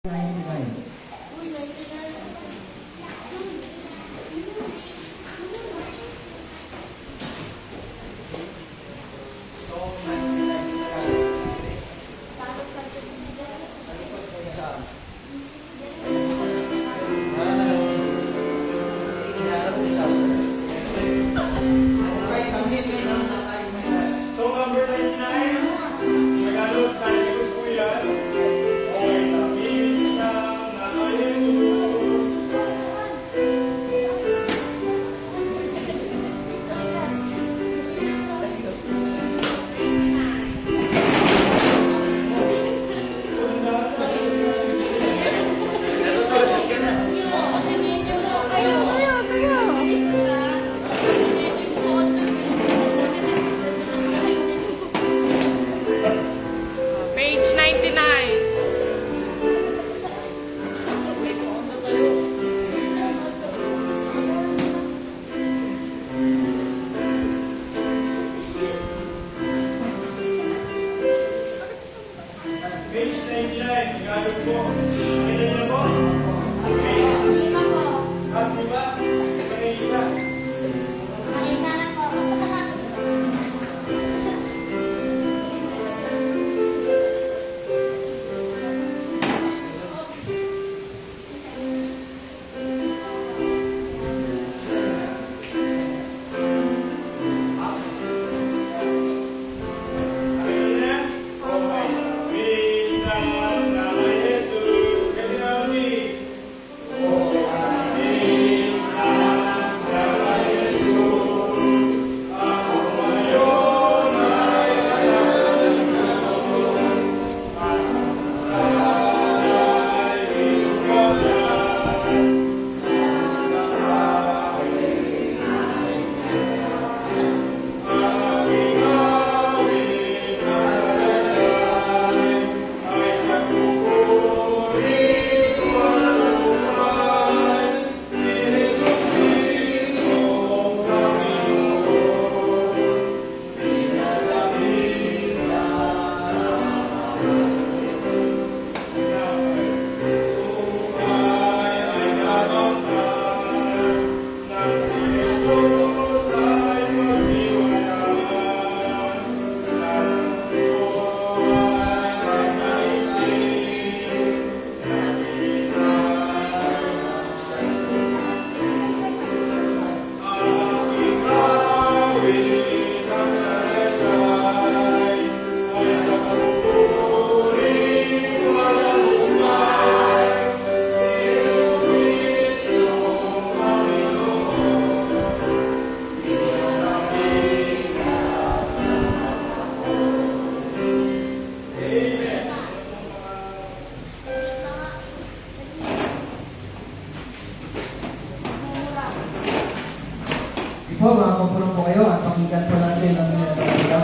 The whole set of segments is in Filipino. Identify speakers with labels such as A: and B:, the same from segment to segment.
A: 99.
B: So number 99, Tagalog, Santos po yan. Okay, tamis ng Nanay Jesus.
C: Page 99.
B: Page 99, Tagalog po. Nakita niyo po? Okay. At diba? Nakikita. Nakita niyo? Okay. Tamis ng Nanay Jesus. Ganyan na si. Tamis ng Nanay Jesus. Ako ngayon ay alam na ay ikaw siya.
A: Ito, mga kapulong po kayo at pakinggan po natin ang inyong pagkakita.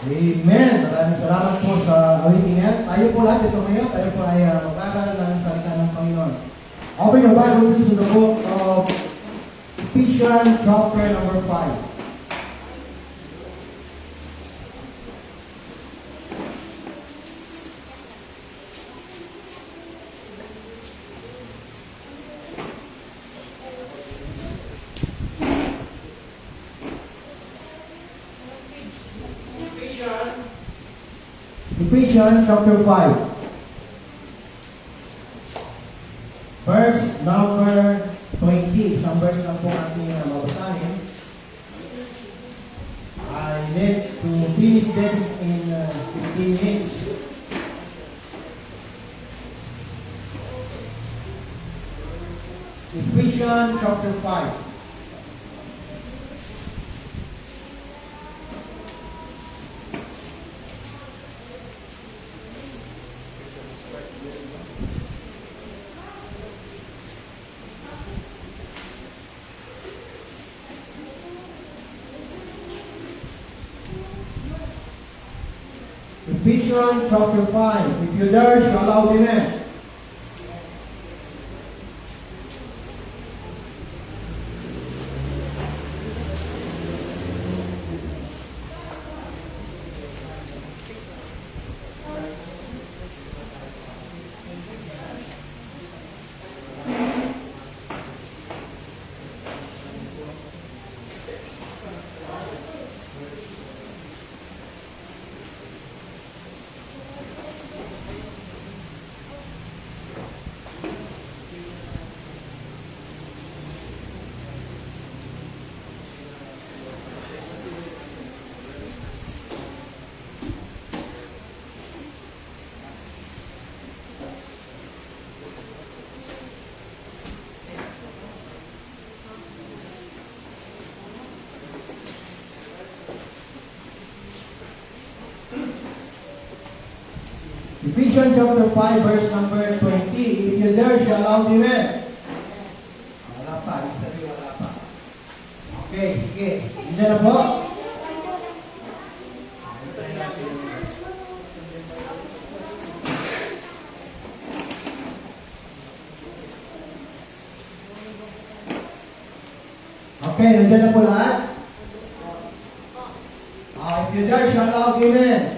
A: Amen. Maraming salamat po sa awiting yan. Tayo po lahat ito ngayon. Tayo po ay mag-aral ng salita ng Panginoon. Open your Bible please to the book of Ephesians chapter number 5. Ephesians chapter 5. Verse number 20. Isang verse lang po ating mabasahin. I need to finish this in 15 minutes. Ephesians chapter 5. Ephesians chapter 5. If you dare, shout out amen. Ephesians chapter 5, verse number 20. If you dare, shout out amen. Wala pa, ibig sabihin wala pa. Okay, sige. Diyan na po. Okay, nandiyan na po lahat. If you dare, shout out amen.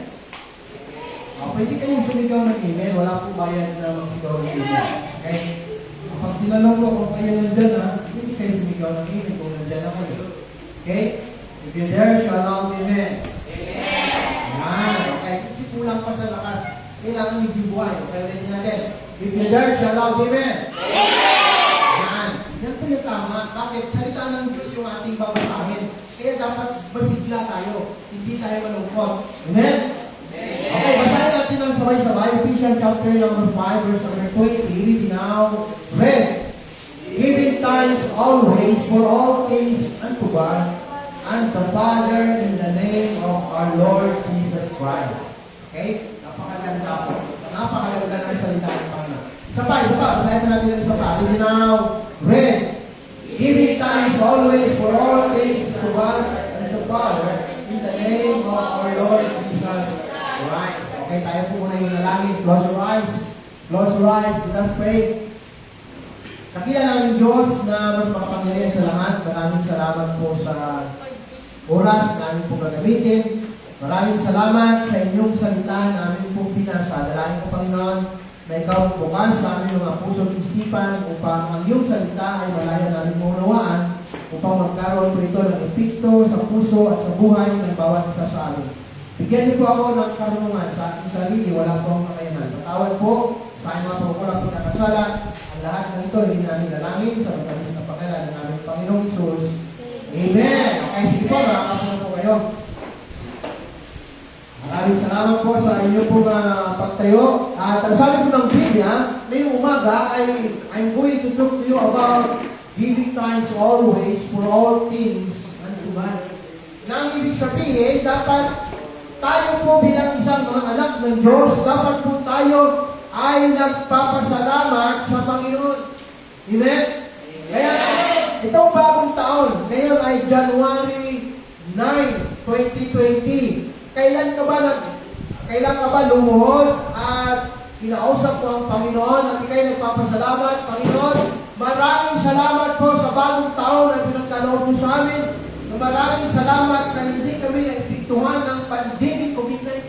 A: Pwede kayong sumigaw ng amen. Wala pong bayad na magsigaw ng amen. Okay? Kapag tinanong ko kung kayo nandyan hindi kayo sumigaw ng amen kung nandyan ako. Okay? If you dare, shout out amen. Amen. Okay? Kasi kulang pa sa lakas. Kailangan yung buhay. Okay, ulit natin. If you dare, shout out amen. Amen. Yan po yung tama. Bakit? Salita ng Diyos yung ating babasahin. Kaya dapat masigla tayo. Hindi tayo malungkot. Amen? Okay, basahin natin ang sabay-sabay. Ephesians chapter number 5, verse number 20. Read now. Read. Giving thanks always for all things unto God and the Father in the name of our Lord Jesus Christ. Okay? Napakaganda po. Napakaganda ng salita ng Panginoon. Isa pa. Basahin natin ang isa pa. Read now. Read. Giving thanks always for all things to God and the Father in the name of our Lord Jesus Christ. Okay, tayo po muna yung nalangin. Close your eyes. Close your eyes. Let us pray. Kakilala namin Diyos na mas makapangyarihan sa lahat. Maraming salamat po sa oras na aming po gagamitin. Maraming salamat sa inyong salita na aming po pinasa. Dalangin ko, Panginoon, na ikaw bukas sa aming mga puso at isipan upang ang iyong salita ay malaya namin maunawaan upang magkaroon po ito ng epekto sa puso at sa buhay ng bawat isa sa amin. Bigyan niyo po ako ng karunungan sa aking sarili, wala po akong kakayanan. Patawad po sa aking mga pagkukulang pagkakasala. Ang lahat ng ito, hindi namin dalangin sa matalis na pangalan ng aming Panginoong Isus. Amen! Okay, sige po, makakapunod po kayo. Maraming salamat po sa inyo pong pagtayo. At ang sabi po ng Biblia, ngayong umaga ay I'm going to talk to you about giving thanks always for all things unto God. Nang ibig sabihin, dapat tayo po bilang isang mga anak ng Diyos, dapat po tayo ay nagpapasalamat sa Panginoon. Amen? Kaya itong bagong taon, ngayon ay January 9, 2020. Kailan ka ba lumuhod at kinausap mo ang Panginoon at ikay nagpapasalamat? Panginoon, maraming salamat po sa bagong taon na pinagkaloob mo sa amin. Maraming salamat na hindi kami naipintuhan ng pandemic COVID-19.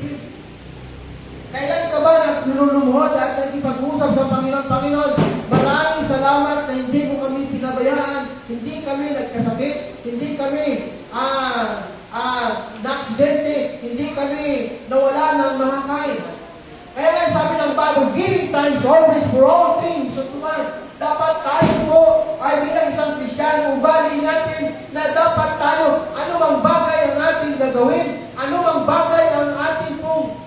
A: Kailan ka ba nilulumuhod at nagipag-usap sa Panginoon? Panginoon, maraming salamat na hindi mo kami pinabayaan, hindi kami nagkasakit, hindi kami na-aksidente, hindi kami nawala ng mga kain. Kaya nga sabi ng Bible, giving thanks always for all things. So dapat tayo po ay bilang isang Kristiyano, ugali natin na dapat tayo, anumang bagay ang ating gagawin, anumang bagay ang ating pong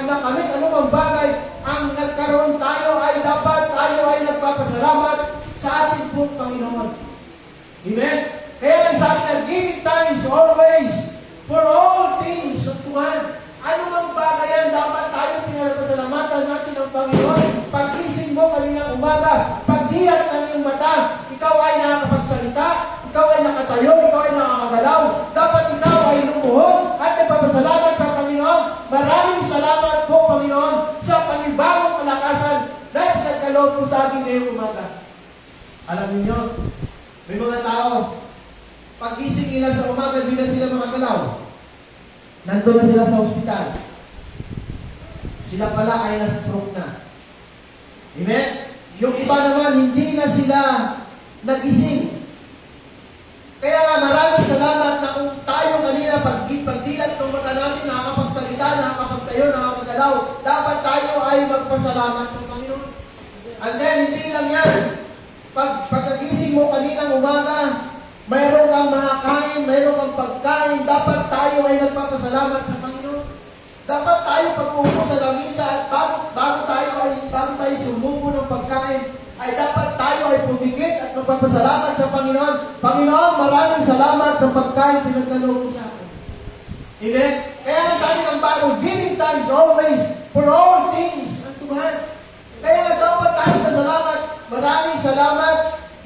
A: nakamit, anumang bagay ang nagkaroon tayo ay dapat tayo ay nagpapasalamat sa ating pong Panginoon. Amen? Kaya nga sabi niya, giving thanks always for all things sa Tuhan. Anumang bagay yan, dapat tayo pinalapasalamatan natin ang Panginoon. Pag-ising mo kaninang umaga, pagdilat ng iyong mata, ikaw ay nakakapagsalita, ikaw ay nakatayo, ikaw ay nakakagalaw. Dapat ikaw ay lumuhod at nagpapasalamat sa Panginoon. Maraming salamat po, Panginoon, sa panibagong kalakasan na pinagkaloob po sa akin ngayong umaga. Alam niyo, may mga tao, pag-ising nila sa umaga, hindi na sila makagalaw. Nandun na sila sa ospital. Sila pala ay na-stroke na. Amen? Yung iba naman, hindi na sila nagising. Kaya nga, maraming salamat na kung tayo kanina pagdilat ng mata natin, nakakapagsalita, nakakapagtayo, nakakagalaw, dapat tayo ay magpasalamat sa Panginoon. And then, hindi lang yan. Pagkagising mo kaninang umaga, mayroon kang makakain, mayroon kang pagkain, dapat tayo ay nagpapasalamat sa Panginoon. Dapat tayo pag-uupo sa lamisa at bago tayo sumubo ng pagkain, ay dapat tayo ay pumikit at magpapasalamat sa Panginoon. Panginoon, maraming salamat sa pagkain pinagkaloob mo sa akin. Amen? Kaya nga sabi ng Bible, giving thanks always for all things unto God. Kaya nga dapat tayo pasalamat. Maraming salamat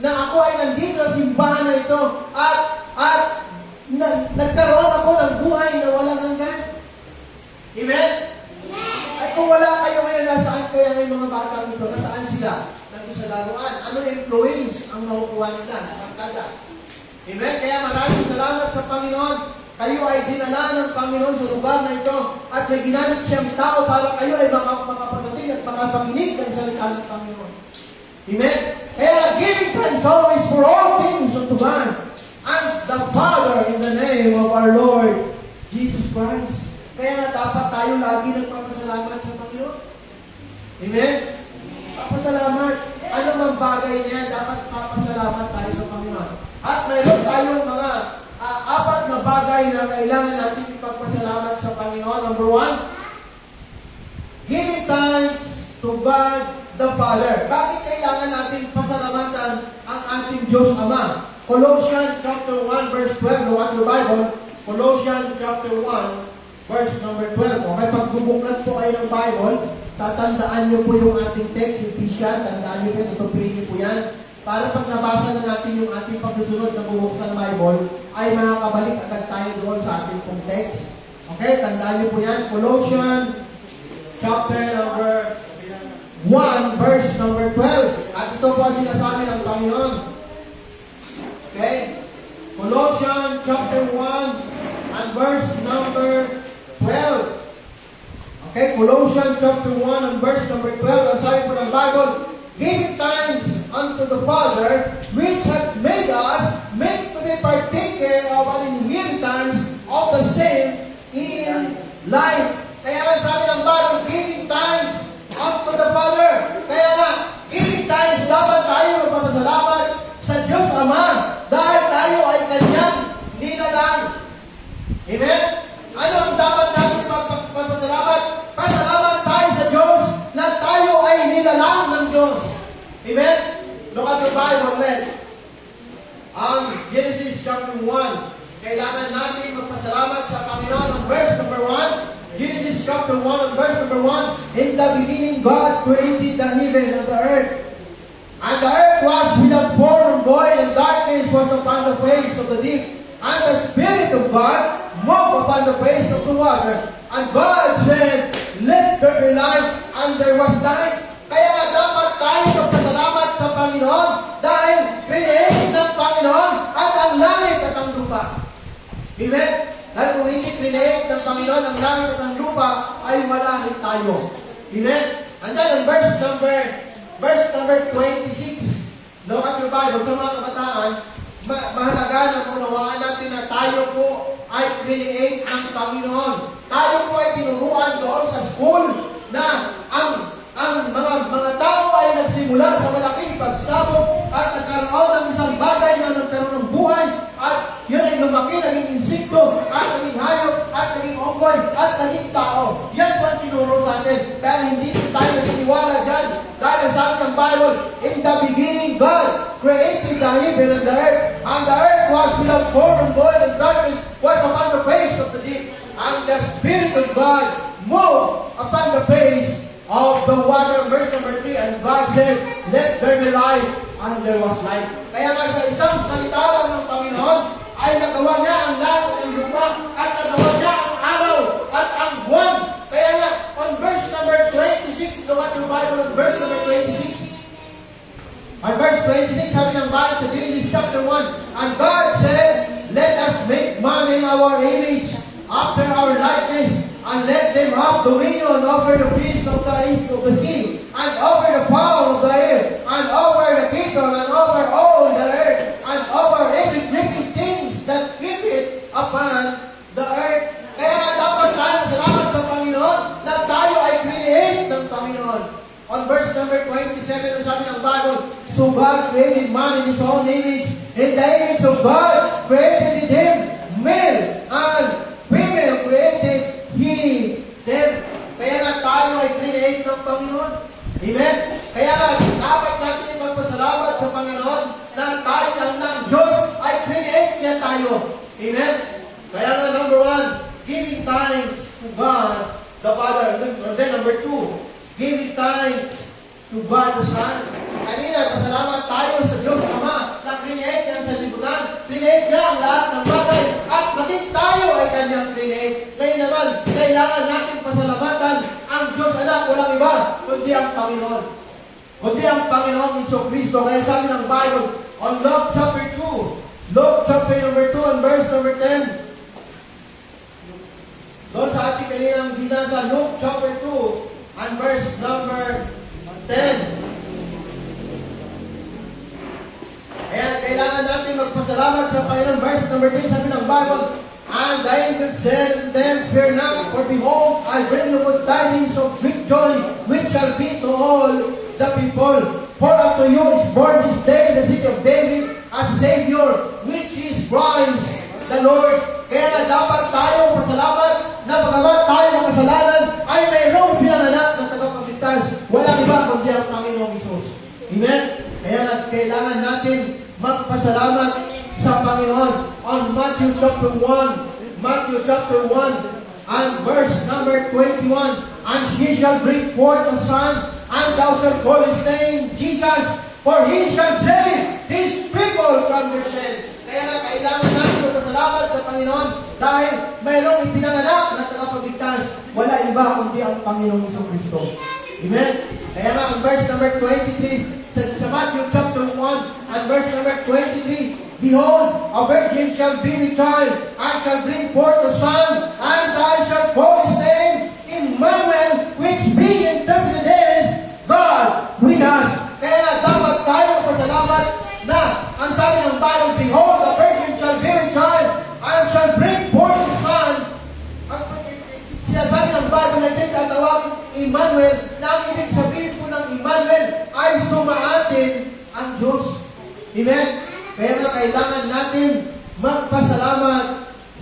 A: na ako ay nandito sa simbahan na ito at nagkaroon ako ng buhay na walang hanggan. Amen? Ay kung wala kayo ngayon, nasaan kaya ngayon mga batang ito? Nasaan sila? Nandito sa laruan. Ano influence ang nakukuha nila sa pagkada? Amen? Kaya maraming salamat sa Panginoon. Kayo ay dinala ng Panginoon sa lugar na ito at may ginamit siyang tao para kayo ay makapagating at makapakinig ng salita ng Panginoon. Amen? Kaya giving thanks always for all things unto God and the Father in the name of our Lord Jesus Christ. Kaya nga dapat tayo lagi nagpapasalamat sa Panginoon. Amen? Papasalamat. Ano mang bagay niya, dapat papasalamat tayo sa Panginoon. At mayroon tayong mga apat na bagay na kailangan natin ipagpasalamat sa Panginoon. Number 1, giving thanks to God the Father. Bakit kailangan natin pasalamatan ang ating Diyos Ama? Colossians chapter 1 verse 12. Look at your Bible. Colossians chapter 1 verse number 12. Okay, pag bubuklat po kayo ng Bible, tatandaan niyo po yung ating text, Ephesians. Tandaan niyo po, tutupiin niyo po yan. Para pag nabasa na natin yung ating pagsusunod na bubuksan ng Bible, ay makakabalik agad tayo doon sa ating pong text. Okay, tandaan niyo po yan. Colossians chapter number 1 verse number 12. At ito po ang sinasabi ng Panginoon. Okay? Colossians chapter 1 and verse number 12. Okay? Colossians chapter 1 and verse number 12. Ang sabi po ng Bible, giving thanks unto the Father, which hath made us meant to be partaker of an inheritance of the saints in life. Kaya nga sabi ng Bible, giving thanks unto the Father. Kaya nga, giving thanks, dapat tayo magpapasalamat sa Diyos Ama dahil tayo ay Kanyang nilalang. Amen? Ano ang dapat natin magpapasalamat? Pasalamat tayo sa Diyos na tayo ay nilalang ng Diyos. Amen? Look at your Bible ulit. Ang Genesis chapter 1, kailangan natin magpasalamat sa Panginoon ang verse number 1. Genesis chapter 1 and verse number 1. In the beginning, God created the heaven and the earth. And the earth was without form and void, and darkness was upon the face of the deep. And the Spirit of God moved upon upon the face of the water. And God said, let there be light, and there was light. Kaya dapat tayo magpasalamat sa Panginoon dahil create ng Panginoon at ang langit at ang lupa. Amen? Dahil kung hindi create ng Panginoon ang langit at ang lupa, ay wala rin tayo. Amen? And then in verse number 26, look at your Bible, sa mga kabataan, mahalaga na unawaan natin na tayo po ay create ng Panginoon. Tayo po ay tinuruan doon sa school na ang mga tao ay nagsimula sa malaking pagsabog at nagkaroon ng isang bagay na nagkaroon ng buhay at yun ay lumaki, naging insekto at naging hayop at naging onggoy at naging tao. Yan po ang tinuro sa atin. Kaya hindi tayo naniniwala dyan. Dahil sabi ng Bible, in the beginning God created the heaven and the earth was without form and void, and darkness was upon the face of the deep. And the Spirit of God moved upon the face of the water. Verse number 3, and God said, let there be light, and there was light. Kaya nga sa isang salita lang ng Panginoon, ay nagawa niya ang langit at lupa, at nagawa niya ang araw at ang buwan. Kaya nga, on verse number 26, look at your Bible on verse number 26. On verse 26, sabi ng Bible sa Genesis chapter 1, and God said, let us make man in our image, after our likeness, and let them have dominion over the fish of the east of the sea, and over the fowl of the air, and over the cattle, and over all the earth, and over every creeping things that creepeth upon the earth. Kaya dapat tayo salamat sa Panginoon na tayo ay create ng Panginoon. On verse number 27, ang sabi ng Bible, so God created man in His own image. In the image of God created Him, male and female created He them. Kaya nga tayo ay create ng Panginoon. Amen? Kaya nga dapat natin ipagpasalamat sa Panginoon na tayo ng Diyos ay create niya tayo. Amen? Kaya nga number 1, giving thanks to God the Father. And then number 2, giving thanks to God the Son. Kanina, pasalamat tayo sa Diyos Ama na create niya sa libutan. Create niya ang lahat ng bagay. At maging tayo ay kanyang create. Ngayon naman, kailangan natin pasalamatan ang Diyos Anak, walang iba, kundi ang Panginoon. Kundi ang Panginoon Jesucristo. Kaya sabi ng Bible, on Luke chapter 2, Luke chapter number 2 and verse number 10, doon sa ating kaninang binasa, Luke chapter 2 and verse number 10. Kaya kailangan natin magpasalamat sa Panginoon. Verse number 10, sabi ng Bible, and the angel said unto them, fear not, for behold, I bring you good tidings of great joy, which shall be to all the people. For unto you is born this day in the city of David a Savior, which is Christ the Lord. Kaya dapat tayo pasalamat na bagamat tayo makasalanan, ay mayroong pinanganak na tagapagligtas. Walang iba kundi ang Panginoong Isus. Amen? Kaya kailangan natin magpasalamat sa Panginoon. On Matthew chapter 1 and verse number 21, and she shall bring forth a son, and thou shalt call his name Jesus, for he shall save his people from their sin. Kaya kailangan natin magpasalamat sa Panginoon dahil mayroong ipinanganak na tagapagligtas. Wala iba kundi ang Panginoong Jesucristo. Amen? Kaya nga, ang verse number 23, sa Matthew chapter 1 and verse number 23, behold, a virgin shall be with child, and shall bring forth a son, and I shall call his name Emmanuel, which being interpreted is God with us. Kaya dapat tayo pasalamat na ang sabi ng Bible, behold, a virgin shall be with child, and shall bring forth a son. Sinasabi ng Bible na din tatawagin Emmanuel, na ang ibig sabihin po ng Emmanuel ay sumaatin ang Diyos. Amen? Kaya nga kailangan natin magpasalamat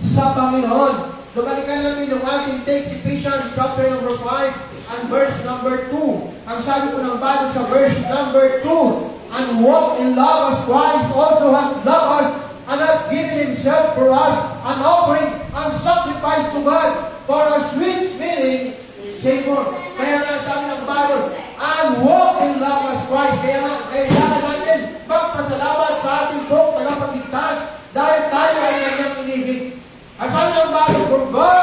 A: sa Panginoon. So balikan namin yung ating text, Ephesians chapter number 5 and verse number 2. Ang sabi po ng Bible sa verse number 2, and walk in love as Christ also hath loved us, and hath given himself for us, an offering and sacrifice to God for a sweet-smelling savor. Kaya nga sabi ng Bible, and walk in love as Christ. Kaya nga kailangan natin magpasalamat sa ating pong tagapagligtas dahil tayo ay kanyang inibig. Ang sabi ng Bible, for God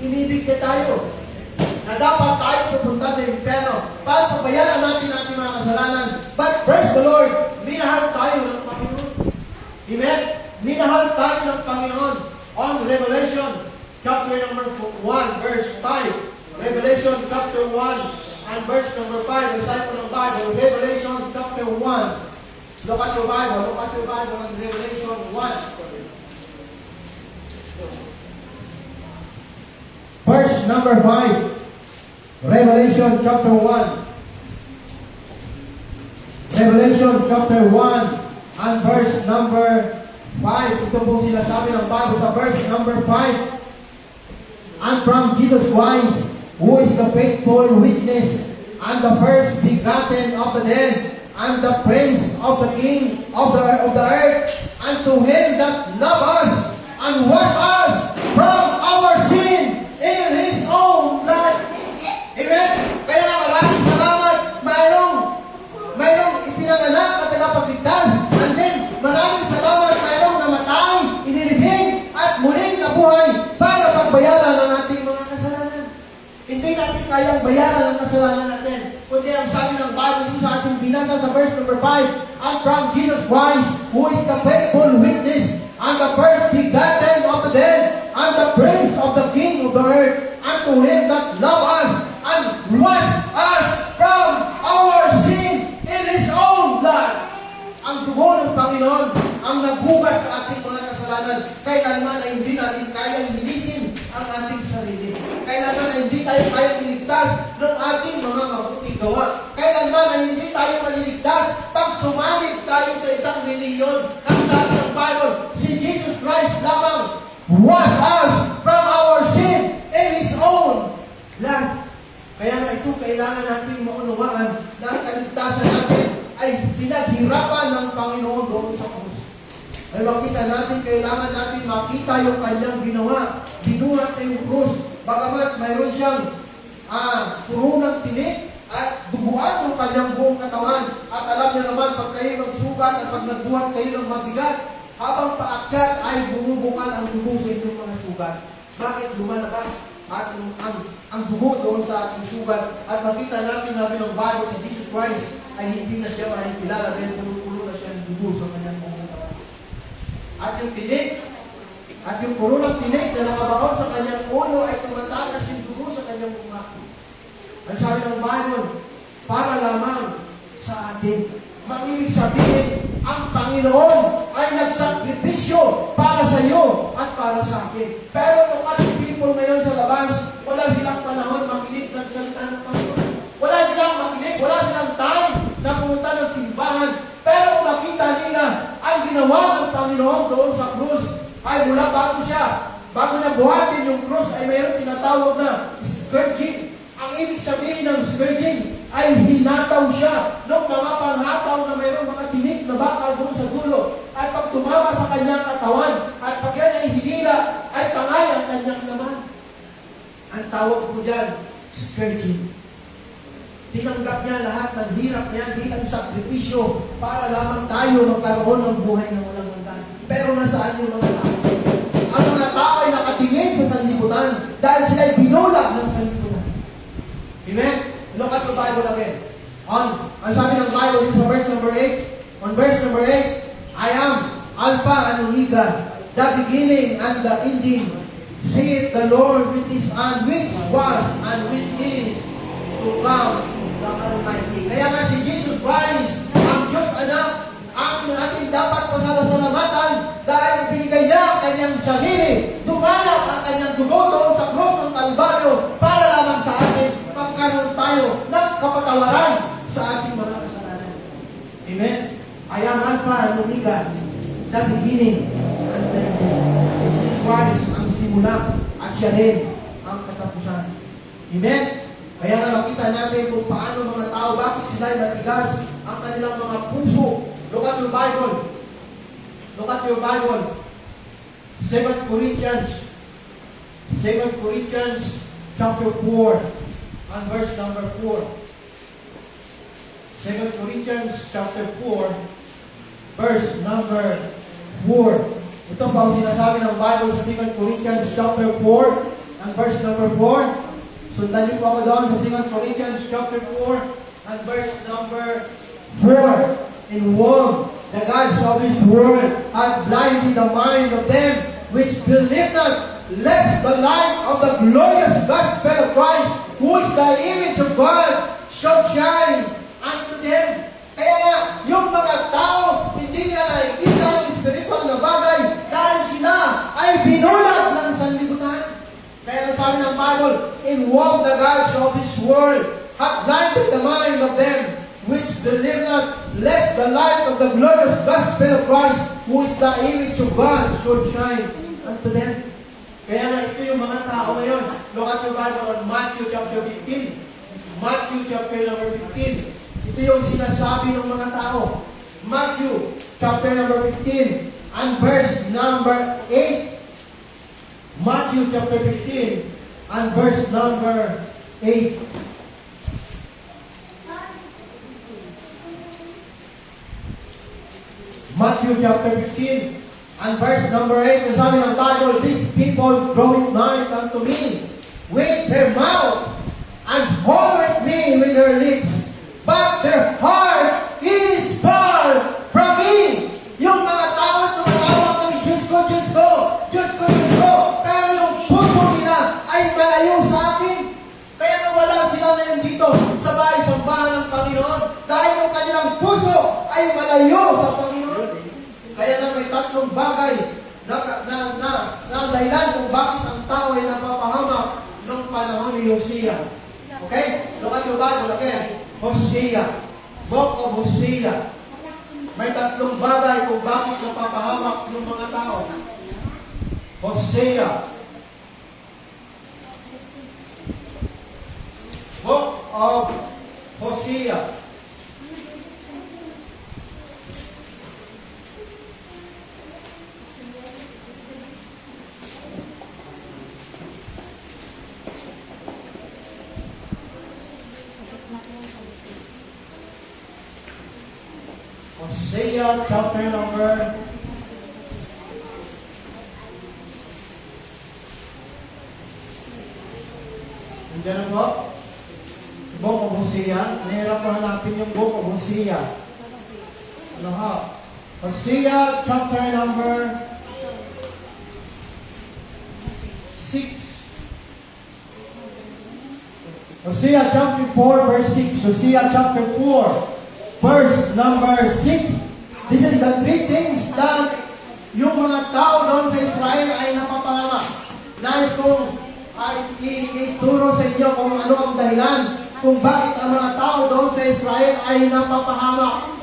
A: Inibig niya tayo. Na dapat tayo pupunta sa impyerno para pagbayaran natin ang ating mga kasalanan. But praise the Lord, minahal tayo ng Panginoon. Amen? Minahal tayo ng Panginoon. On Revelation, chapter number 1, verse 5. Revelation chapter 1 and verse number 5. Disciple ng Bible. Revelation chapter 1. Look at your Bible. Look at your Bible in Revelation 1. Verse number 5. Revelation chapter 1. Revelation chapter 1 and verse number 5. Ito pong sinasabi ng Bible sa verse number 5. And from Jesus Christ, who is the faithful witness, and the first begotten of the dead, and the prince of the king of the earth, and to him that loved us, and washed us from our sin in His own blood. Amen? Kaya nga maraming salamat, mayroong ipinanganak na tagapagligtas, and then maraming salamat, mayroong namatay, inilibing, at muling nabuhay para pagbayaran ang ating mga kasalanan. Hindi natin kayang bayaran ang kasalanan natin. Kundi ang sabi ng Bible dito sa ating binasa sa verse number 5, and from Jesus Christ, who is the faithful witness, and the first begotten of the dead, and the prince of the king of the earth, and to him that loved us, and washed us from our sin in His own blood. Ang dugo ng Panginoon ang naghugas sa ating mga kasalanan. Kailanman na hindi natin kayang linisin ang ating sarili. Kailanman na hindi tayo kayang iligtas ng ating mga mabuting gawa. Kailanman na hindi tayo maliligtas pag sumanib tayo sa isang reliyon. Ang sabi ng Bible, si Jesus Christ lamang wash us from our sin in His own blood. Kaya na ito kailangan natin maunawaan na ang kaligtasan natin ay pinaghirapan ng Panginoon doon sa krus. Ay makita natin, kailangan natin makita yung kanyang ginawa. Binuhat na yung krus. Bagamat mayroon siyang puro ng tinik at duguan ng kanyang buong katawan. At alam niyo naman, pag kayo magsugat at pag nagbuhat kayo ng mabigat, habang paakyat ay bumubukal ang dugo sa inyong mga sugat. Bakit lumalabas at ang dugo doon sa ating sugat? At makita natin namin ng Bible si Jesus Christ ay hindi na siya makikilala dahil pulo-pulo na siya ng dugo sa kanyang buong katawan. At yung tinik, at yung puro ng tinik na nakabaon sa kanyang ulo ay tumatakas yung dugo sa kanyang mukha. Ang sabi ng Bible, para lamang sa atin. Mag-ibig sabihin, ang Panginoon ay nagsakripisyo para sa iyo at para sa akin. Pero kung ating people ngayon sa labas, wala silang panahon makinig ng salita ng Panginoon. Wala silang makinig, wala silang time na pumunta ng simbahan. Pero kung makita nila ang ginawa ng Panginoon doon sa krus, ay mula bago niya buhatin yung krus, ay mayroong tinatawag na scourging. Ang ibig sabihin ng scourging ay hinataw siya ng mga panghataw na mayroong mga tinik na bakal doon sa dulo. At pag tumama sa kanyang katawan, at pag yan ay hinila, ay tangay ang kanyang laman. Ang tawag po dyan, scourging. Tinanggap niya lahat ng hirap niya bilang sakripisyo para lamang tayo magkaroon ng buhay na walang hanggan. Pero nasaan yung mga tao? Ang mga tao ay nakatingin sa sanlibutan dahil sila ay binulag ng sanlibutan. Amen? Look at the Bible again. Ang sabi ng Bible sa verse number 8, on verse number 8, I am Alpha and Omega, the beginning and the ending, saith the Lord which is and which was and which is to come, the Almighty. Kaya nga si Jesus Christ, ang Diyos anak, ang ating dapat pasalamatan dahil ibinigay niya ang kanyang sarili, dumalak ang kanyang dugo doon sa cross ng Kalbaryo para lamang sa atin, magkaroon tayo ng kapatawaran sa ating mga kasalanan. Amen? I am Alpha and Omega, the beginning and the ending. Si Jesus Christ ang simula at siya rin ang katapusan. Amen? Kaya na makita natin kung paano mga tao, bakit sila ay natigas ang kanilang mga puso. Look at your Bible. Look at your Bible. 2 Corinthians chapter 4 and verse number 4. 2 Corinthians chapter 4 verse number 4. Ito pa ang sinasabi ng Bible sa 2 Corinthians chapter 4 and verse number 4. Sundan niyo po ako doon sa 2 Corinthians chapter 4 and verse number 4. In whom the gods of this world have blinded the mind of them which believe not, lest the light of the glorious gospel of Christ, who is the image of God, should shine unto them. Kaya nga, yung mga tao, hindi nila nakikita ang spiritual na bagay dahil sila ay binulat ng sanlibutan. Kaya sabi ng Bible, in whom the gods of this world have blinded the mind of them which believe not, lest the light of the glorious gospel of Christ, who is the image of God, should shine unto them. Kaya na ito yung mga tao ngayon. Look at your Bible on Matthew chapter 15. Matthew chapter number 15. Ito yung sinasabi ng mga tao. Matthew chapter number 15 and verse number 8. Matthew chapter 15 and verse number 8. Matthew chapter 15 and verse number 8. Ang sabi ng Bible, these people draw it nigh unto me with their mouth and honour me with their lips, but their heart is far from me. Yung mga tao tumawag ng Diyos ko, Diyos ko, Diyos ko, Diyos ko, pero yung puso nila ay malayo sa akin. Kaya nawala sila ngayon dito sa bahay-sambahan ng Panginoon dahil yung kanilang puso ay malayo sa Panginoon. Kaya na may tatlong bagay na dahilan kung bakit ang tao ay napapahamak ng panahon ni Hosea. Okay? Look at your Bible again. Hosea. Book of Hosea. May tatlong bagay kung bakit napapahamak ng mga tao. Hosea. Book of Hosea. Hosea chapter number 'Andiyan na po. Sa Book of Hosea. Nahirap ko hanapin yung Book of Hosea. Ano ha? Hosea chapter number 6. Hosea chapter 4 verse 6. Hosea chapter 4 verse number 6. This is the three things that yung mga tao doon sa Israel ay napapangamak. Nais kong ay ituro sa inyo kung ano ang dahilan kung bakit ang mga tao doon sa Israel ay napapahamak.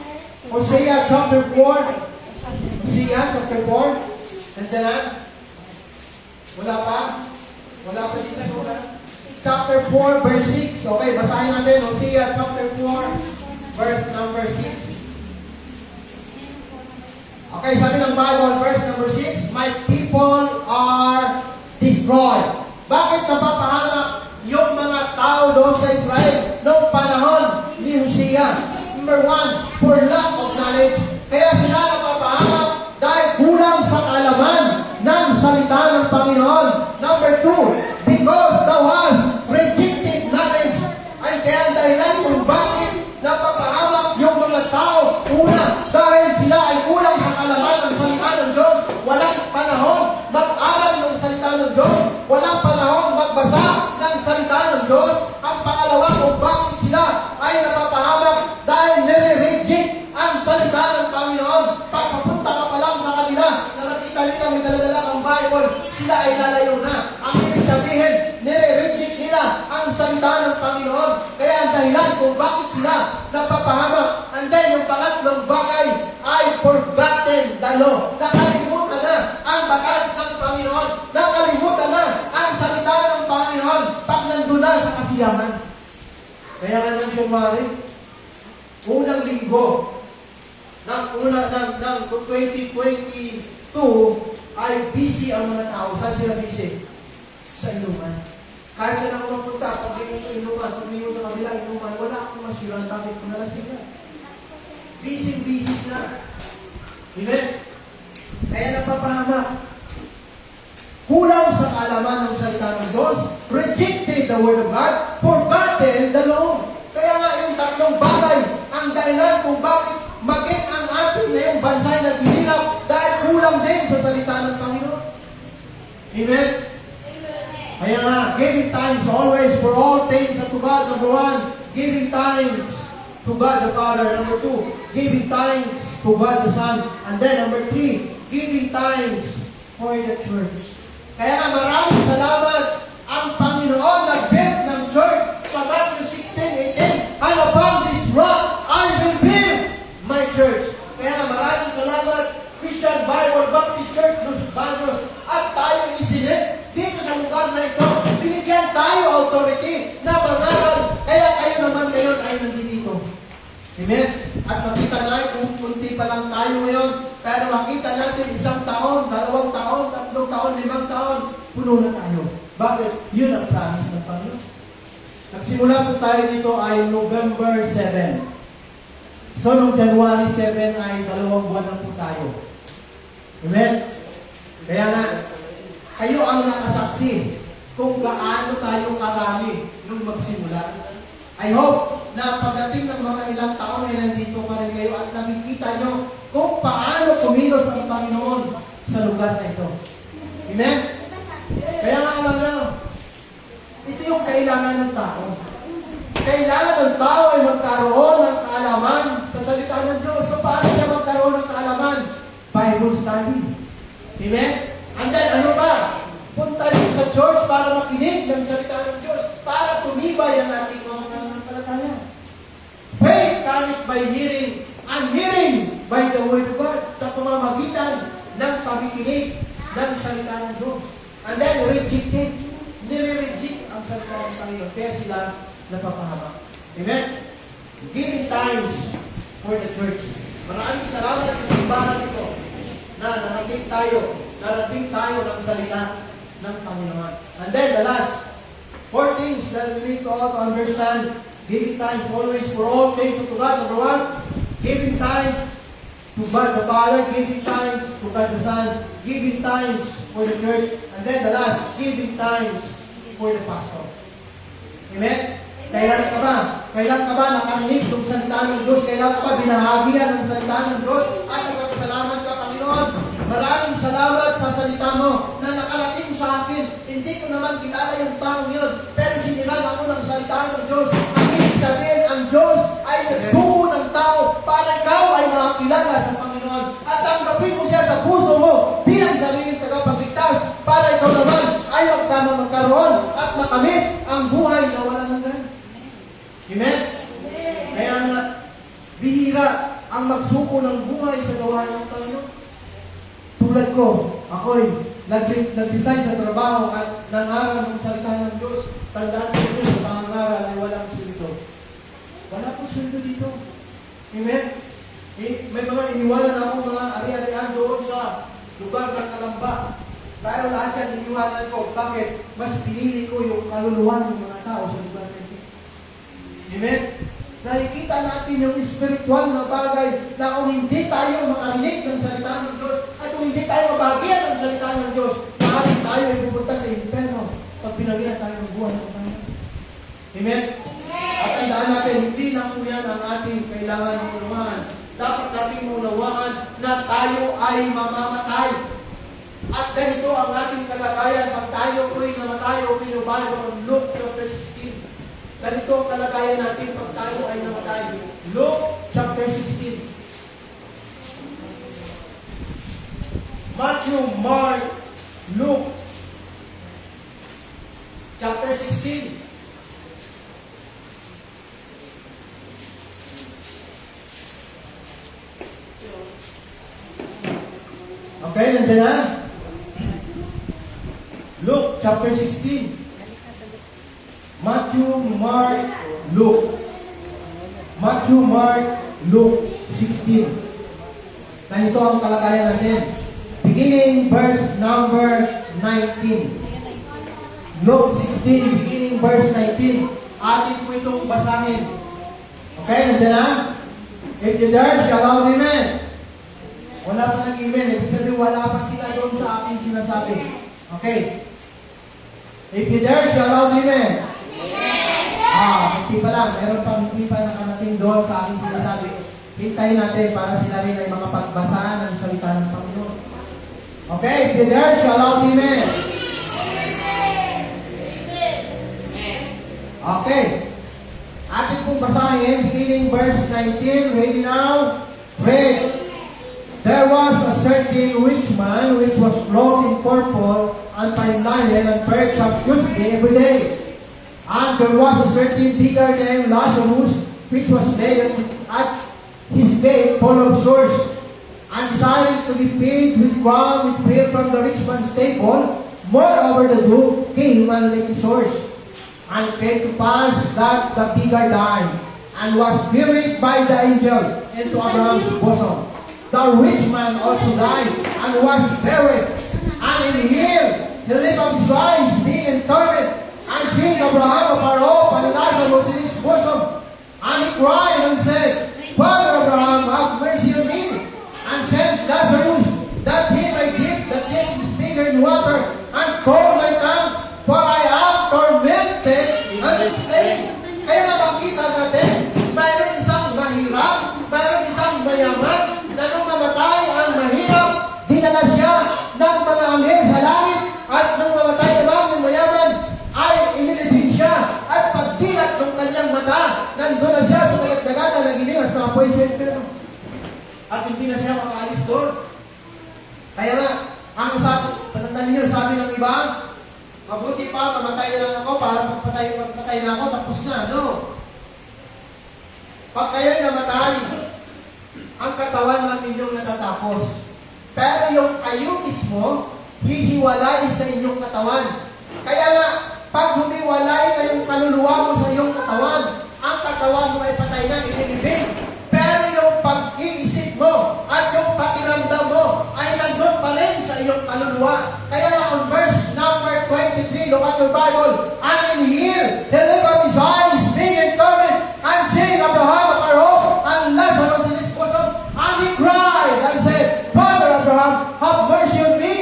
A: Hosea chapter 4. Hosea chapter 4. Nandiyan na? Wala pa? Wala pa dito sa chapter 4 verse 6. Okay, basahin natin. Hosea chapter 4 verse number 6. Okay, sabi ng Bible, verse number 6, my people are destroyed. Bakit napapahamak yung mga tao doon sa Israel noong panahon ni Hosea? Number 1, for lack of knowledge. Kaya sila napapahamak dahil kulang sa kaalaman ng salita ng Panginoon. Number 2, because thou hast rejected knowledge. Ay kaya ang dahilan kung bakit napapahamak yung mga tao. Una, dahil sila ay kulang sa kaalaman ng salita ng Diyos. Walang panahon mag-aral ng salita ng Diyos. Walang panahon magbasa ng salita ng Diyos. Ang pangalawa kung bakit sila ay napapahamak dahil nire-reject ang salita ng Panginoon. Pagpapunta ka pa lang sa kanila na nakita nila may daladala ang Bible, sila ay lalayo na. Ang ibig sabihin, nire-reject nila ang salita ng Panginoon. Kaya ang dahilan kung bakit sila napapahamak. And then, yung pangatlong bagay ay forgotten the law. Nakalimutan na ang batas ng Panginoon. Nakalimutan na ang salita ng Panginoon pag nandun na sa kasiyahan. Kaya nga nang January, unang linggo ng 2022 ay busy ang mga tao. Saan sila busy? Sa inuman. Kahit saan ako mapunta, pag inuman, pag inuman na kabila, inuman, wala akong masyuran, bakit ko nalang sila? Busy sila. Amen? Kaya napapahamak. kulang sa kaalaman ng salita ng Diyos, rejected the Word of God, forgotten the law. Kaya nga yung tatlong bagay, ang dahilan kung bakit maging ang ating ngayong bansa na naghihirap dahil kulang din sa salita ng Panginoon. Amen? Kaya nga, giving thanks always for all things unto God, number 1, giving thanks to God the Father, number 2, giving thanks to God the Son, and then number 3, giving thanks for the church. Kaya nga, maraming salamat ang Panginoon nag-build ng church sa Matthew 16:18, and upon this rock, I will build my church. Kaya nga, maraming salamat, Christian Bible Baptist Church, Los Baños, at tayo isinit dito sa lugar na ito. Binigyan tayo authority na mangaral, kaya kayo naman ngayon ay nandito. Amen? At makita natin kung kunti pa lang tayo ngayon, pero makita natin 1 taon, 2 taon, 3 taon, 5 taon, puno na tayo. Bakit? Yun ang promise ng Panginoon. Nagsimula po tayo dito ay November 7. So, noong January 7 ay 2 buwan na po tayo. Amen? Kaya nga, kayo ang nakasaksi kung gaano tayo karami nung magsimula. I hope na pagdating ng mga ilang taon ay nandito pa rin kayo at nakikita nyo kung paano kumilos ang Panginoon sa lugar na ito. Amen? Kaya nga alam nyo, ito yung kailangan ng tao. Kailangan ng tao ay magkaroon ng kaalaman sa salita ng Diyos. So paano siya magkaroon ng kaalaman? Bible study. Amen? And then ano ba? Punta rin sa church para makinig ng salita ng Diyos, para tumibay ang ating mga nananampalataya. Faith cometh by hearing, and hearing by the word of God, sa pamamagitan ng pakikinig ng salita ng Diyos. And then rejected, nire-reject ang salita ng Panginoon, kaya sila napapahama. Amen? Giving thanks for the church. Maraming salamat sa simbahan ito na narating tayo ng salita ng Panginoon. And then the last 4 things that we need to all to understand. Giving thanks always for all things to God. Number 1, giving thanks to God the Father, giving thanks to God the Son, giving thanks for the church, and then the last, giving thanks for the pastor. Amen? Kailan ka ba? Kailan ka ba nakarinig ng salita ng Diyos? Kailan ka ba binahagian ng salita ng Diyos? At nagpapasalamat ka, Panginoon. Maraming salamat sa salita mo na nakarating sa akin. Hindi ko naman kilala yung taong yun, pero siniran ako ng salita ng Diyos. Ang ibig sabihin, ang Diyos ay nagsuko ng tao para ikaw ay makakilala sa Panginoon. At tanggapin mo siya sa puso mo bilang sariling tagapagligtas para ikaw naman ay magkaroon at makamit ang buhay na wala hanggan. Amen? Kaya nga, bihira ang magsuko ng buhay sa gawain ng Panginoon. Tulad ko, ako'y nag-design sa trabaho at nangaral ng salita ng Diyos. Tandaan ko ito sa pangangaral ay walang sweldo. Wala po sweldo dito. Amen? May mga iniwanan ako mga ari-arian doon sa lugar ng Kalamba. Pero lahat yan iniwanan ko. Bakit? Mas pinili ko yung kaluluwan ng mga tao sa lugar na ito. Amen? Nakikita natin yung spiritual na bagay na kung hindi tayo makarinig ng salita ng Diyos at kung hindi tayo mabagyan ng salita ng Diyos, maaaring tayo ay pupunta sa impyerno pag pinagyan tayo ng buhay ng Panginoon. Amen? At tandaan natin, hindi lang po yan ang ating kailangan ng unawaan. Dapat natin unawaan na tayo ay mamamatay. At ganito ang ating kalagayan pag tayo po'y namatay o pinubayo ng Luke chapter 16. Ganito ang kalagayan natin pag tayo ay namatay. Luke chapter 16. Matthew, Mark, Luke chapter 16. Okay, nandiyan na? Luke chapter 16. Matthew, Mark, Luke. Matthew, Mark, Luke 16. Ganito ang kalagayan natin. Beginning verse number 19. Luke 16, beginning verse 19. Atin po itong basahin. Okay, nandiyan na? If you dare, shout out amen. Wala pa nag-amen. Ibig sabihin, wala pa sila doon sa aking sinasabi. Okay. If you dare, shout out amen. Hindi pa lang. Meron pang hindi pa nakarating doon sa aking sinasabi. Hintayin natin para sila rin ay makapagbasa ng salita ng Panginoon. Okay, if you dare, shout out amen. Okay. Atin pong basahin, beginning verse 19. Ready now? Read. There was a certain rich man which was clothed in purple and fine linen and perched sumptuously every day. And there was a certain beggar named Lazarus which was laid at his gate full of sores and desired to be fed with ground which fell from the rich man's table. Moreover, the dew came and licked his sores. And it came to pass that the beggar died and was buried by the angel into Abraham's bosom. The rich man also died and was buried. And in him he lifted up his eyes, being in torment, and seeing Abraham afar off and Lazarus in his bosom. And he cried and said, Father Abraham, have mercy on me, and send Lazarus, that he may dip the tip of his finger in water, and cool my tongue, for I am tormented at this flame. Kaya makita natin, mayroon isang mahirap, mayroon isang mayaman, na nung mamatay ang mahirap, dinala siya ng mga anghel sa langit, at nung mamatay naman ang mayaman, ay inilibing siya, at pagdilat ng kanyang mata, nandun na siya sa dagat-dagat na nagilingas na apoy sa impyerno. At hindi na siya makaalis doon. Kaya nga, ang sabi, panandaan niyo, sabi ng iba, mabuti pa, mamatay na lang ako, para pagpatay na ako, tapos na, no? Pag kayo'y namatay, ang katawan ng inyong natatapos. Pero yung kayo mismo, hihiwalay sa inyong katawan. Kaya nga, pag humiwalay na yung kaluluwa mo sa iyong katawan, ang katawan mo ay patay na, inilibing. Pero yung pag-iisip mo at yung pakiramdam mo ay nandun pa rin sa iyong kaluluwa. Kaya nga, on verse number 23, look at your Bible, and in here, he lifted up his eyes, being in torment, and seeing Abraham afar off, and Lazarus in his bosom, and he cried and said, Father Abraham, have mercy on me,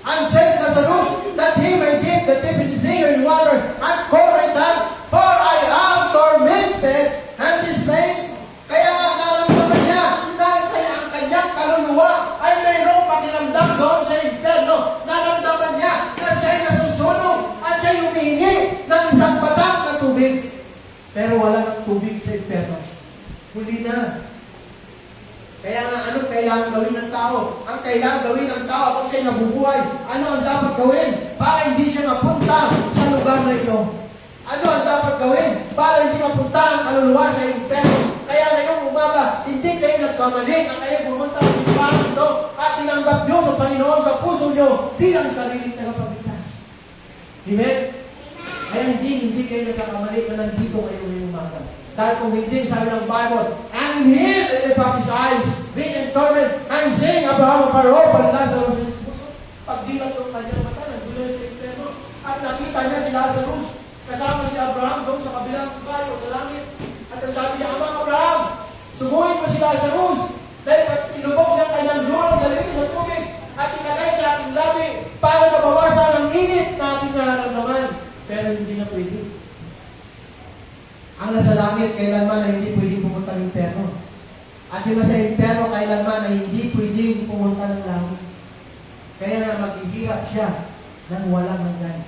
A: and send Lazarus, that he may dip the tip of his finger in water, and cool my tongue, for I am tormented and dismayed. Kaya nga naramdaman niya na ang kanyang kaluluwa ay mayroong pakiramdam doon sa impyerno. Naramdaman niya na siya'y nasusunog at siya'y humihingi ng isang patak na tubig. Pero wala ng tubig sa impyerno. Huli na. Kaya nga, anong kailangan gawin ng tao? Ang kailangan gawin ng tao kung siya'y nabubuhay, ano ang dapat gawin para hindi siya mapunta sa lugar na ito? Ano ang dapat gawin para hindi mapunta ang kaluluwa sa impyerno? Kaya ngayong umaga, hindi kayo nagkamali na kayo pumunta sa simbahan ito at tinanggap nyo sa Panginoon sa puso nyo bilang sariling tagapagligtas. Amen? Kaya hindi kayo nagkakamali na nandito kayo ngayong umaga. Dahil kung hindi, sabi ng Bible, and in him they lift up his eyes, being in torment, and seeing Abraham afar off, and Lazarus in his bosom. Pagdilat ng kanyang mata, nagdulo sa impyerno, at nakita niya si Lazarus, kasama si Abraham doon sa kabilang bayo sa langit. At ang sabi niya, Amang Abraham, sumuhin mo si Lazarus, dahil inubog siya kanyang dulo, dalawin sa tubig, at inagay sa ating labi, para mabawasan ang init na ating nararamdaman. Pero hindi na pwede. Ang nasa langit, kailanman ay hindi pwedeng pumunta ng impyerno. At yung nasa impyerno, kailanman ay hindi pwedeng pumunta ng langit. Kaya na maghihirap siya ng walang hanggan.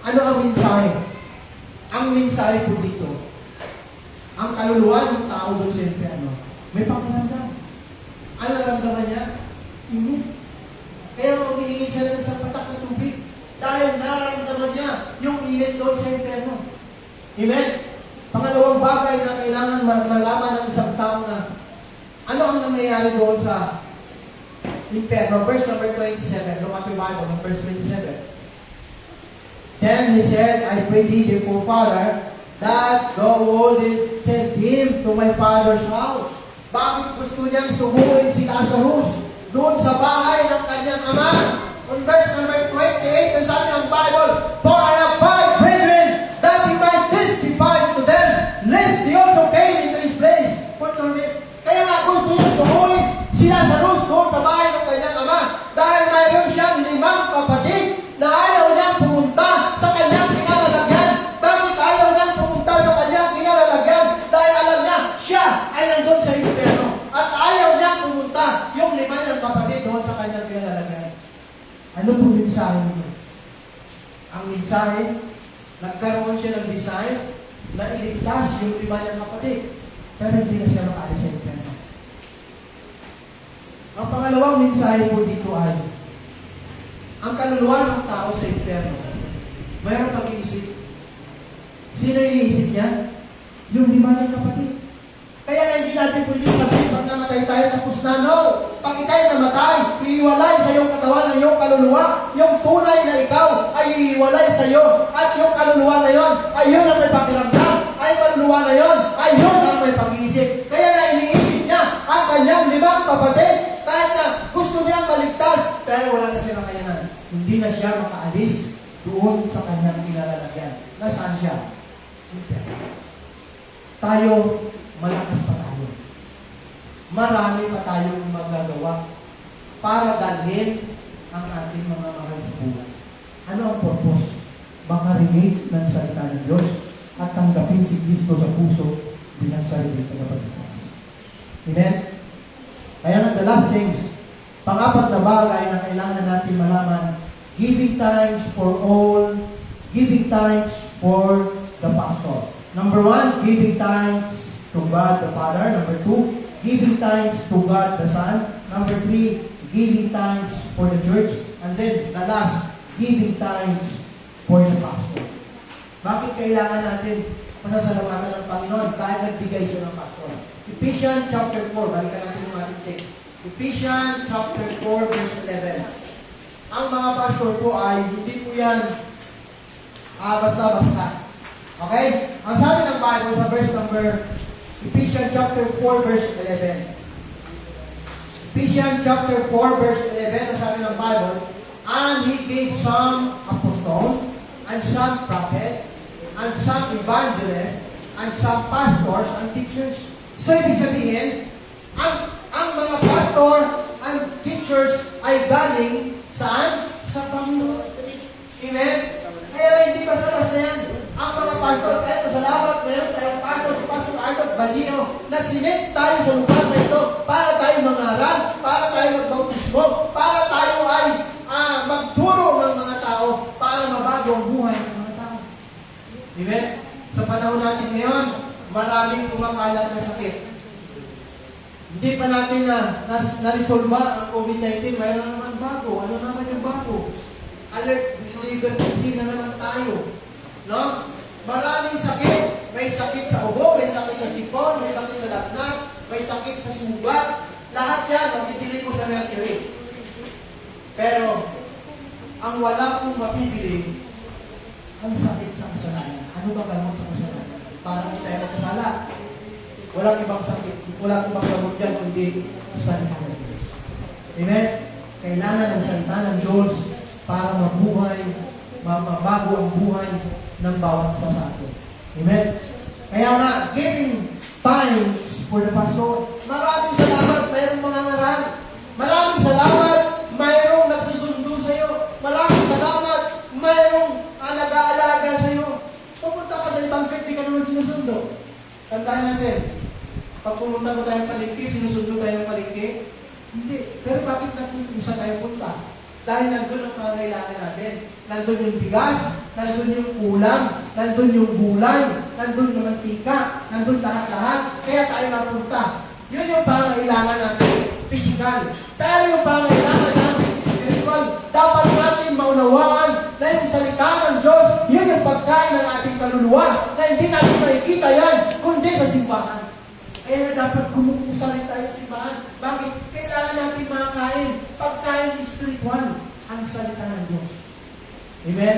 A: Ano ang mensahe? Ang mensahe po dito, ang kaluluwa ng tao doon sa impyerno, may pakiramdam. Ano naramdaman niya? Init. Kaya humihingi siya ng isang patak na tubig dahil nararamdaman niya yung init doon sa impyerno. Amen? Pangalawang bagay na kailangan malaman ng isang tao na ano ang nangyayari doon sa impyerno. Verse number 27. Look at your Bible, verse 27. Then he said, I pray thee, therefore, Father, that thou wouldest send him to my father's house. Bakit gusto niyang sumuhin si Lazarus doon sa bahay ng kanyang ama? On verse number 28, ang sabi ng Bible, For I have 5 brethren, that he might testify to them, lest they also came into his place for torment. Kaya nga gusto niyang sumuhin si Lazarus doon sa bahay ng kanyang ama dahil mayroon siyang 5 kapatid na ayaw niya ng design na iligtas yung iba niyang kapatid. Pero hindi na siya makaalis sa impyerno. Ang pangalawang mensahe po dito ay, ang kaluluwa ng tao sa impyerno, mayroong pag-iisip. Sino iniisip niya? Yung lima ng kapatid. Kaya na hindi natin pwede sabihin, pag namatay tayo, tapos na, no. Pag ikaw'y namatay, iiwalay sa iyong katawan ng iyong kaluluwa. Yung tunay na ikaw ay iiwalay sa iyo. At yung kaluluwa na yon, ay yun ang may pakiramdam. Ay kaluluwa na yon, ay yun ang may pag-iisip. Kaya na iniisip niya ang kanyang limang kapatid. Kahit na gusto niyang maligtas, pero wala na siya kakayanan. Hindi na siya makaalis doon sa kanyang kinalalagyan. Nasaan siya? Tayo, malakas pa tayo. Marami pa tayong magagawa para dalhin ang ating mga mahal sa buhay. Ano ang purpose? Makarelate ng salita ng Diyos at tanggapin si Kristo sa puso bilang sarili ng kapatid. Amen? Kaya nga, the last things, pang-apat na bagay na kailangan natin malaman, giving thanks for all, giving thanks for the pastor. Number 1, giving thanks to God the Father. Number 2, giving thanks to God the Son. Number 3, giving thanks for the church. And then, the last, giving thanks for the pastor. Bakit kailangan natin pasasalamatan ng Panginoon kahit nagbigay siya ng pastor? Ephesians chapter 4, balikan natin yung ating text. Ephesians chapter 4, verse 11. Ang mga pastor po ay hindi po yan basta-basta. Okay? Ang sabi ng Bible sa verse number Ephesians chapter 4 verse 11. Ephesians chapter 4 verse 11, ang sabi ng Bible, and He gave some apostles, and some prophets, and some evangelists, and some pastors and teachers. So, ibig sabihin, ang mga pastor and teachers ay galing saan? Sa Panginoon. Amen? Kaya hindi basta-basta yan. Ang mga pastor, kaya salamat ngayon tayo pastor, si Pastor Arnold Balino, na sinit tayo sa lugar na ito para tayo mangaral, para tayo magbautismo, para tayo ay magturo ng mga tao para mabago ang buhay ng mga tao. Amen? Sa panahon natin ngayon, maraming kumakalat na sakit. Hindi pa natin na-resolve ang COVID-19, mayroon naman bago. Ano naman yung bago? Alert, liver na naman tayo. No? Maraming sakit. May sakit sa ubo, may sakit sa sipon, may sakit sa lagnat, may sakit sa sugat. Lahat yan, mabibili mo sa mercury. Pero, ang wala kong mabibili, ang sakit sa kasalanan. Ano ba gamot sa kasalanan? Para hindi tayo magkasala. Walang ibang sakit. Walang ibang gamot dyan, kundi salita ng Diyos. Amen? Kailangan ng salita ng Diyos para mabuhay, mabago ang buhay ng bawat isa sa atin. Amen? Kaya nga, giving thanks for the pastor. Maraming salamat, mayroong mga ngaral. Maraming salamat, mayroong nagsusundo sa iyo. Maraming salamat, mayroong nag-aalaga sa iyo. Pupunta ka sa ibang church, di ka naman sinusundo. Tandaan natin, pag pumunta mo tayong palengke, sinusundo tayong palengke? Hindi. Pero bakit natin isa tayo punta? Dahil nandun ang pangangailangan natin. Nandun yung bigas, nandun yung ulam, nandun yung gulay, nandun yung mantika, nandun lahat-lahat. Kaya tayo napunta. Yun yung pangangailangan natin, physical. Pero yung pangangailangan natin, spiritual. Dapat natin maunawaan na yung salita ng Diyos, yun yung pagkain ng ating kaluluwa, na hindi natin makikita yan, kundi sa simbahan. Kaya dapat kumukusa rin tayo sa simbahan. Bakit? Kailangan natin makakain. Pagkain spiritual, ang salita ng Diyos. Amen?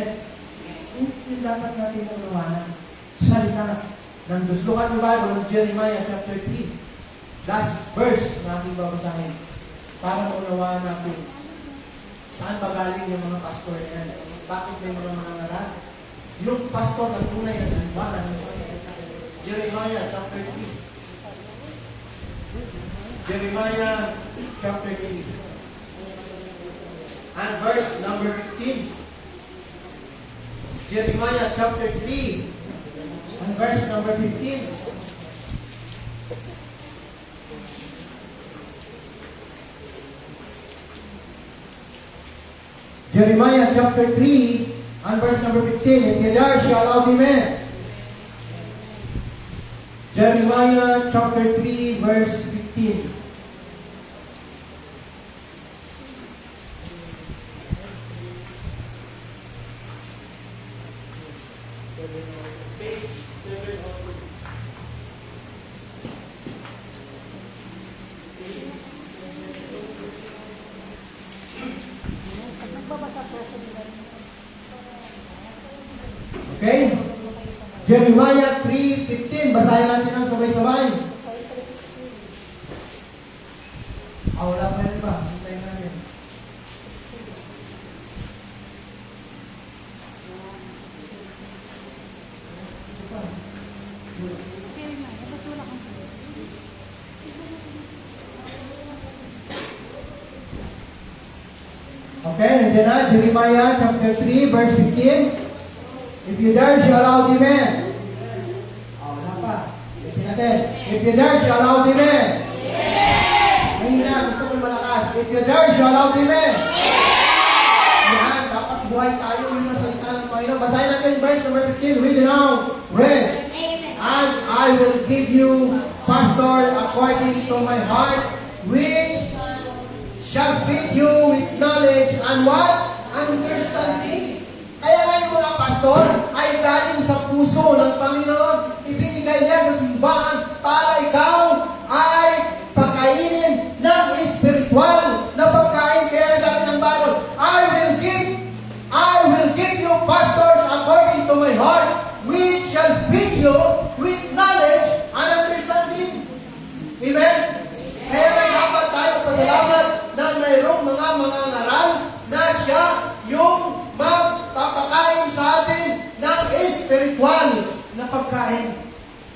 A: Yung dapat natin unawanan. Salita ng Diyos. Look at the Bible of Jeremiah chapter 3. Last verse na ating babasahin. Para maunawaan natin saan ba galing yung mga pastor na yan. Bakit may mga ngaral? Yung pastor na tunay na simbahan. Jeremiah chapter 3. Jeremiah chapter 3 and verse number 15. Jeremiah chapter 3 and verse number 15. Jeremiah chapter 3 and verse number 15. If you are, shall out, amen. Jeremiah chapter 3, verse 15.
B: Page 7 of
A: Okay? Jeremiah 3:15. Basahin natin ang sabay-sabay. Wala pa rin ba? Basahin natin. Okay, nandiyan na. Jeremiah chapter 3, verse 15. If you dare, shall allow the men. Wala pa. Kasi natin. If you dare, shall allow the men. Mahina, gusto ko malakas. If you dare, shall allow the men. Yan, dapat buhay tayo. Yun ang salita ng Panginoon. Basahin natin verse number 15. Read it now. Read. And I will give you pastor according to my heart, which shall feed you with knowledge and what? Understanding. Kaya nga yung mga pastor ay galing sa puso ng Panginoon. Ibinigay niya sa simbahan para ikaw ay pakainin ng espiritual na pagkain. Kaya sabi ng Bible, I will give you pastors according to my heart, which shall feed you with knowledge and understanding. Amen? Kaya nga dapat tayo pasalamat na mayroong mga ngaral na siya yung magpapakain sa atin ng spiritual na pagkain.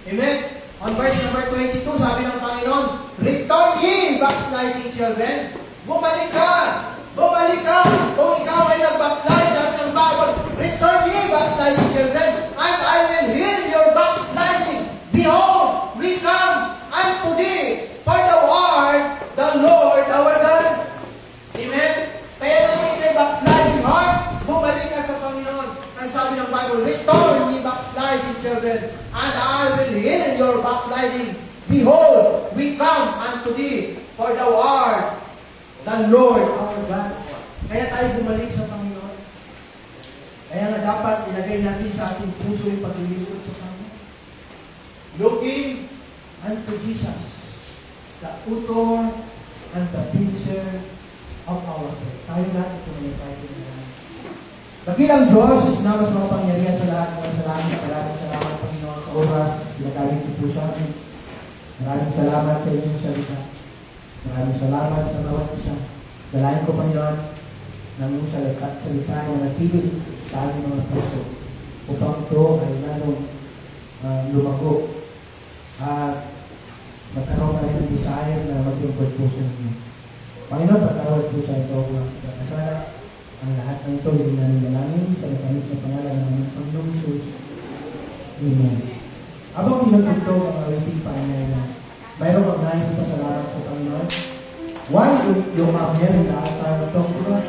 A: Amen? On verse number 22, sabi ng Panginoon, return ye, backsliding children. Bumalik ka! Bumalik ka! Kung ikaw ay nag-backslide, sabi ng Bible, return ye, backsliding children, and I will heal your backsliding. Behold, we come unto thee, for thou art the Lord our God. Amen? Kaya naman kay backsliding heart, bumalik ka sa Panginoon. Ang sabi ng Bible, return ye backsliding children, and I will heal your backsliding. Behold, we come unto thee, for thou art the Lord our God. Kaya tayo bumalik sa Panginoon. Kaya nga dapat ilagay natin sa ating puso yung paglilingkod sa Panginoon. Looking unto Jesus, the author and the finisher of our faith. Tayo natin tumalay tayo na. Dakilang Diyos na mas makapangyarihan sa lahat ng salamat. Maraming salamat, Panginoon, sa oras. Pinagaling ko po sa amin. Maraming salamat sa inyong salita. Maraming salamat sa bawat isa. Dalayan ko, Panginoon, ng iyong salita na natilig sa aming mga puso upang ito ay lalong lumago at magkaroon ka rin ng desire na mag-import puso ninyo. Panginoon, pagkaroon po sa ito ang kasala. Ang lahat ng ito yung nananalangin sa matamis na pangalan ng aming Panginoong Jesus. Amen. Abang pinagpagtog ang awiting paanay mayroon kang nais sa pasalamat sa Panginoon. Why yung here in the altar of God?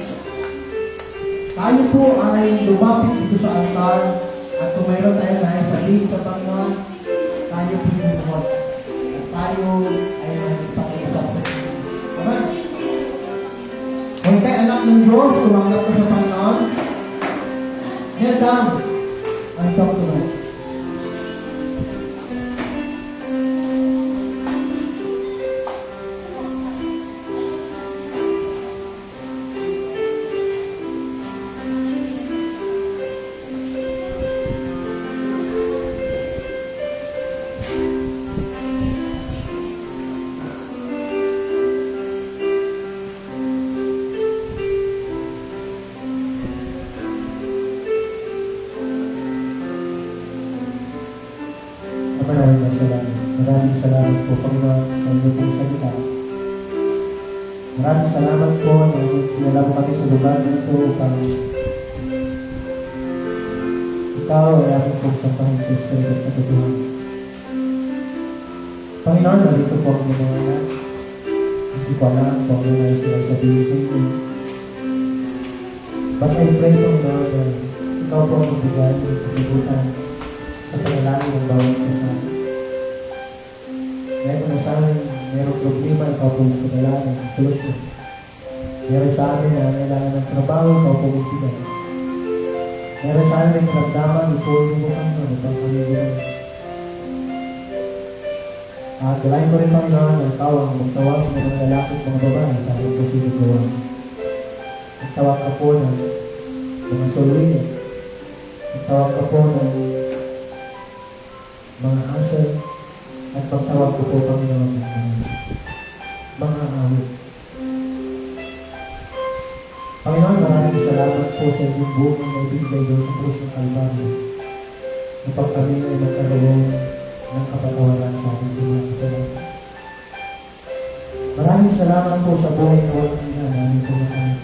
A: Tayo po ay lumapit dito sa altar at kung mayroon tayong nais sabihin sa Panginoon, tayo po yung at tayo ay magpag-usap. Amen? Kung tayo anak ng Diyos, tumanggap ka sa Panginoon, kneel down and talk to God. Maraming salamat po, Panginoon, sa inyo pong salita. Maraming salamat po na kinala mo kami sa lugar nito upang ikaw ay aking pong sa Panginoon sa ito at katutuhan. Panginoon, nalito po ang mga anak. Hindi ko alam kung ano na sila sabihin sa inyo. But I pray po na ikaw po ang magbigay ng kasibutan sa panalangin ng bawat kasama. ikaw po yung kadalanan ng solusyon. Meron sa amin na kailangan ng trabaho, ikaw po yung sila. Meron sa amin na karamdaman, ipulong mo kami ng ibang pamilya. At galahin ko rin Panginoon ang tawag, magtawag sa mga lalaki at mga babae para ito sinagawa. Magtawag ka po ng mga soluhin. Magtawag ka po ng mga asal. At magtawag ko po Panginoon ng mga awit. Panginoon, maraming salamat po sa inyong buong na ibigay doon sa krus ng Kalbaryo. Upang kami ay magkaroon ng kapatawaran sa ating mga kasalanan. Maraming salamat po sa buhay na walang ina namin po na kami.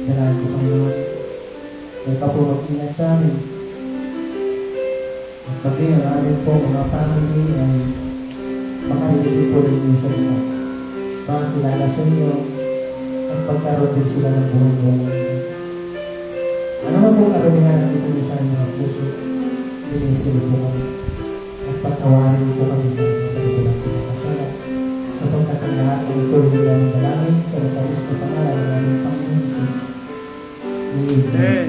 A: Dalahan ko Panginoon. May ka po mag-ingat sa amin. At pati ang amin po mga family ay makarinig po rin niyo sa ito. Baka kilala sa inyo at pagkaroon din sila ng buong walang ina. Ano man po karamihan ang itulisan ng mga puso, pinisilip po kami. At patawarin po kami ng pagkakulang po ng kasala. Sapagkat ang lahat ng ito nila ng dalangin sa matalis na pangalan ng aming Panginoon Jesus. Amen.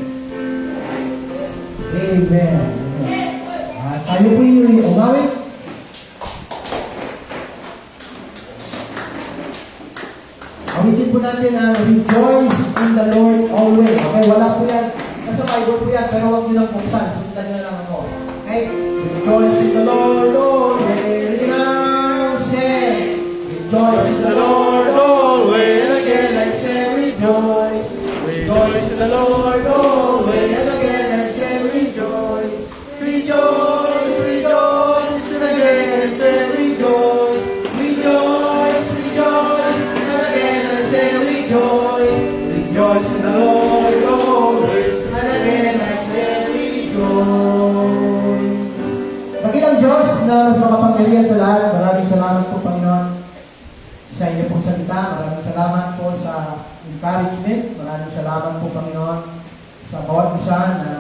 A: Amen. At tayo po yung umawit. Awitin po natin ang rejoice in the Lord always. Okay, wala po yan. Nasa Bible po yan, pero huwag nyo lang buksan. Sundan nyo lang ako. Okay? Rejoice in the Lord always. Ready now, say. Rejoice in the Lord always. And again, I say rejoice. Rejoice in the Lord always. And again, I say rejoice. Rejoice, rejoice. And again, I say rejoice. Rejoice, rejoice. And again, I say rejoice. Rejoice in the Lord always. And again, I say rejoice. Dakilang Diyos na mas makapangyarihan sa lahat, maraming salamat po Panginoon sa inyo pong salita. Maraming salamat po sa encouragement. Maraming salamat po Panginoon sa bawat isa na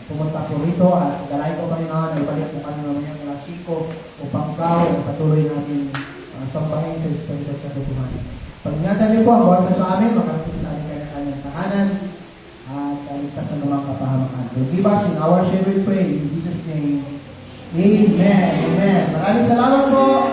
A: pumunta po rito at dalahin po Panginoon ay balik po kami mamayang klasiko upang ikaw ang patuloy namin sambahin sa Espiritu at katotohanan. Pag-ingatan niyo po ang bawat isa sa amin, makarating sa amin kanyang tahanan at ligtas ng mga kapahamakan. Forgive us in our share we pray in Jesus' name. Amen. Amen. Maraming salamat po.